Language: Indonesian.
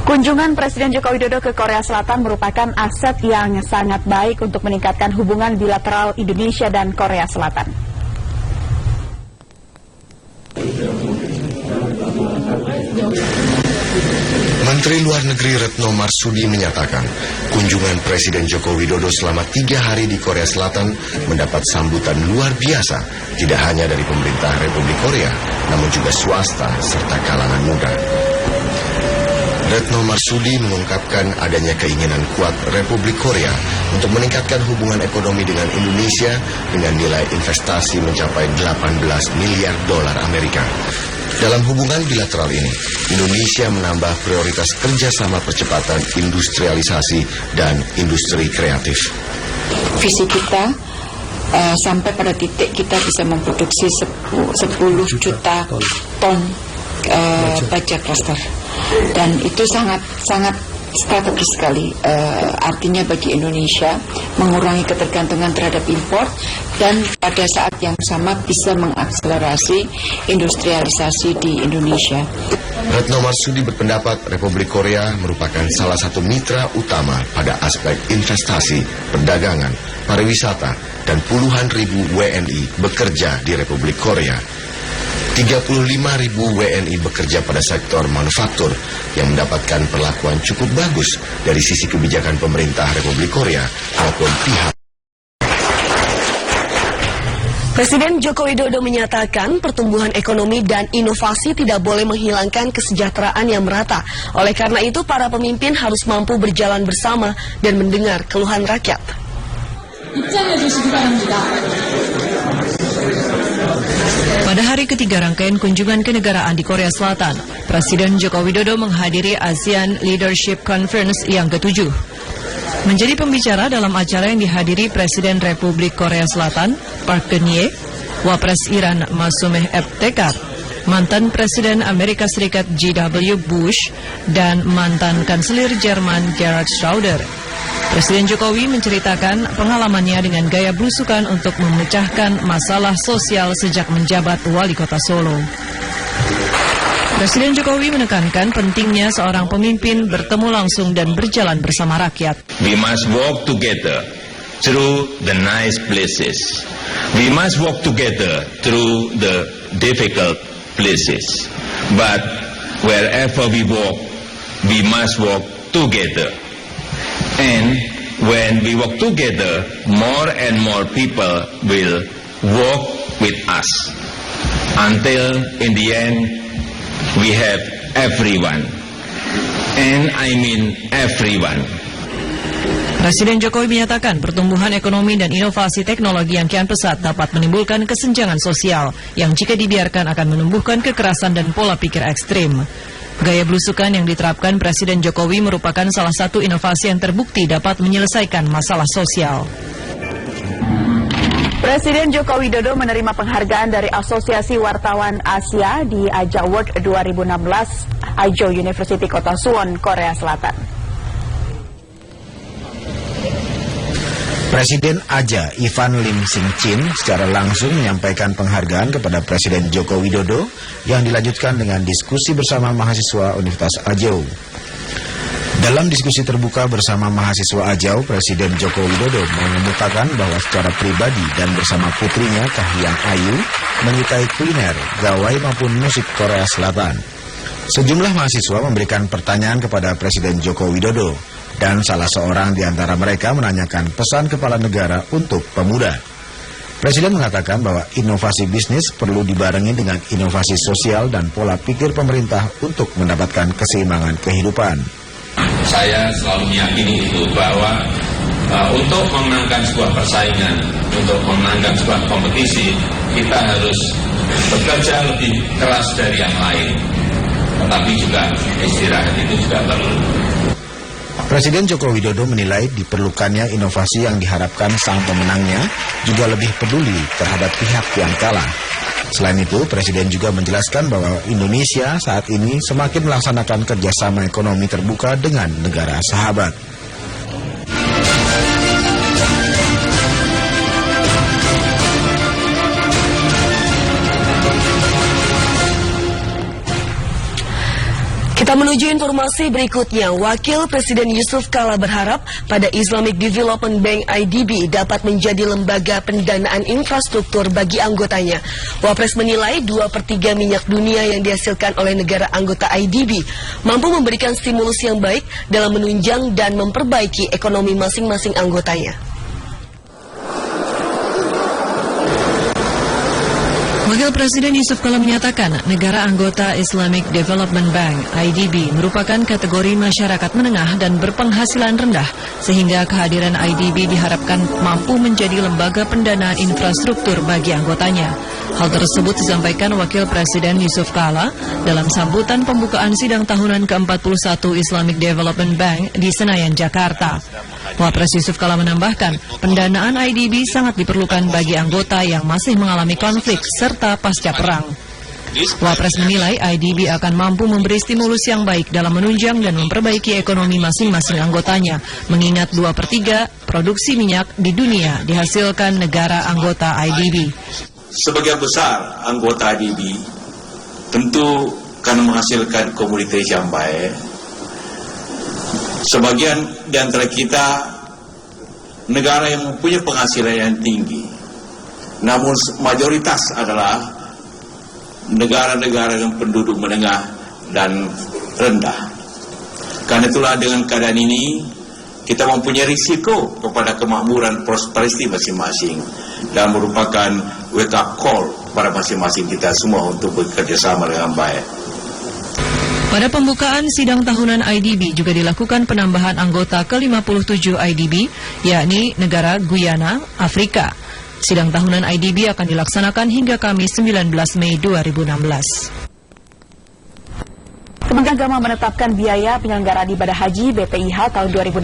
Kunjungan Presiden Joko Widodo ke Korea Selatan merupakan aset yang sangat baik untuk meningkatkan hubungan bilateral Indonesia dan Korea Selatan. Menteri Luar Negeri Retno Marsudi menyatakan, kunjungan Presiden Joko Widodo selama 3 hari di Korea Selatan mendapat sambutan luar biasa, tidak hanya dari pemerintah Republik Korea, namun juga swasta serta kalangan muda. Retno Marsudi mengungkapkan adanya keinginan kuat Republik Korea untuk meningkatkan hubungan ekonomi dengan Indonesia dengan nilai investasi mencapai 18 miliar dolar Amerika. Dalam hubungan bilateral ini, Indonesia menambah prioritas kerjasama percepatan industrialisasi dan industri kreatif. Visi kita sampai pada titik kita bisa memproduksi 10 juta ton baja klaster, dan itu sangat strategis sekali, artinya bagi Indonesia mengurangi ketergantungan terhadap impor dan pada saat yang sama bisa mengakselerasi industrialisasi di Indonesia. Retno Marsudi berpendapat Republik Korea merupakan salah satu mitra utama pada aspek investasi, perdagangan, pariwisata, dan puluhan ribu WNI bekerja di Republik Korea. 35.000 WNI bekerja pada sektor manufaktur yang mendapatkan perlakuan cukup bagus dari sisi kebijakan pemerintah Republik Korea maupun pihak. Presiden Joko Widodo menyatakan pertumbuhan ekonomi dan inovasi tidak boleh menghilangkan kesejahteraan yang merata. Oleh karena itu, para pemimpin harus mampu berjalan bersama dan mendengar keluhan rakyat. Pada hari ketiga rangkaian kunjungan kenegaraan di Korea Selatan, Presiden Joko Widodo menghadiri ASEAN Leadership Conference yang ke-7. Menjadi pembicara dalam acara yang dihadiri Presiden Republik Korea Selatan, Park Geun-hye, Wapres Iran Masumeh Ebtekar, mantan Presiden Amerika Serikat G.W. Bush, dan mantan Kanselir Jerman Gerhard Schröder. Presiden Jokowi menceritakan pengalamannya dengan gaya belusukan untuk memecahkan masalah sosial sejak menjabat wali kota Solo. Presiden Jokowi menekankan pentingnya seorang pemimpin bertemu langsung dan berjalan bersama rakyat. We must walk together through the nice places. We must walk together through the difficult places. But wherever we walk, we must walk together. And when we walk together, more and more people will walk with us. Until in the end, we have everyone. And I mean everyone. Presiden Jokowi menyatakan pertumbuhan ekonomi dan inovasi teknologi yang kian pesat dapat menimbulkan kesenjangan sosial yang jika dibiarkan akan menumbuhkan kekerasan dan pola pikir ekstrim. Gaya belusukan yang diterapkan Presiden Jokowi merupakan salah satu inovasi yang terbukti dapat menyelesaikan masalah sosial. Presiden Joko Widodo menerima penghargaan dari Asosiasi Wartawan Asia di Aja Award 2016 Ajo University Kota Suwon, Korea Selatan. Presiden Aja Ivan Lim Sing Chin secara langsung menyampaikan penghargaan kepada Presiden Joko Widodo yang dilanjutkan dengan diskusi bersama mahasiswa Universitas Ajau. Dalam diskusi terbuka bersama mahasiswa Ajau, Presiden Joko Widodo mengemukakan bahwa secara pribadi dan bersama putrinya Kahiyang Ayu menyukai kuliner, gawai maupun musik Korea Selatan. Sejumlah mahasiswa memberikan pertanyaan kepada Presiden Joko Widodo, dan salah seorang di antara mereka menanyakan pesan kepala negara untuk pemuda. Presiden mengatakan bahwa inovasi bisnis perlu dibarengi dengan inovasi sosial dan pola pikir pemerintah untuk mendapatkan keseimbangan kehidupan. Saya selalu meyakini itu bahwa untuk memenangkan sebuah persaingan, untuk memenangkan sebuah kompetisi, kita harus bekerja lebih keras dari yang lain. Tetapi juga istirahat itu juga perlu. Presiden Joko Widodo menilai diperlukannya inovasi yang diharapkan sang pemenangnya juga lebih peduli terhadap pihak yang kalah. Selain itu, Presiden juga menjelaskan bahwa Indonesia saat ini semakin melaksanakan kerjasama ekonomi terbuka dengan negara sahabat. Kita menuju informasi berikutnya. Wakil Presiden Yusuf Kala berharap pada Islamic Development Bank IDB dapat menjadi lembaga pendanaan infrastruktur bagi anggotanya. Wapres menilai 2/3 minyak dunia yang dihasilkan oleh negara anggota IDB mampu memberikan stimulus yang baik dalam menunjang dan memperbaiki ekonomi masing-masing anggotanya. Wakil Presiden Yusuf Kala menyatakan negara anggota Islamic Development Bank (IDB) merupakan kategori masyarakat menengah dan berpenghasilan rendah, sehingga kehadiran IDB diharapkan mampu menjadi lembaga pendanaan infrastruktur bagi anggotanya. Hal tersebut disampaikan Wakil Presiden Yusuf Kala dalam sambutan pembukaan sidang tahunan ke-41 Islamic Development Bank di Senayan, Jakarta. Wapres Yusuf Kala menambahkan, pendanaan IDB sangat diperlukan bagi anggota yang masih mengalami konflik serta pasca perang. Wapres menilai IDB akan mampu memberi stimulus yang baik dalam menunjang dan memperbaiki ekonomi masing-masing anggotanya, mengingat 2/3 produksi minyak di dunia dihasilkan negara anggota IDB. Sebagian besar anggota IDB tentu akan menghasilkan komoditas yang baik. Sebagian di antara kita negara yang mempunyai penghasilan yang tinggi, namun mayoritas adalah negara-negara yang penduduk menengah dan rendah. Karena itulah dengan keadaan ini kita mempunyai risiko kepada kemakmuran prosperity masing-masing dan merupakan wake up call pada masing-masing kita semua untuk bekerja sama dengan baik. Pada pembukaan sidang tahunan IDB juga dilakukan penambahan anggota ke-57 IDB, yakni negara Guyana, Afrika. Sidang tahunan IDB akan dilaksanakan hingga Kamis 19 Mei 2016. Kementerian Agama menetapkan biaya penyelenggaraan ibadah haji BPIH tahun 2016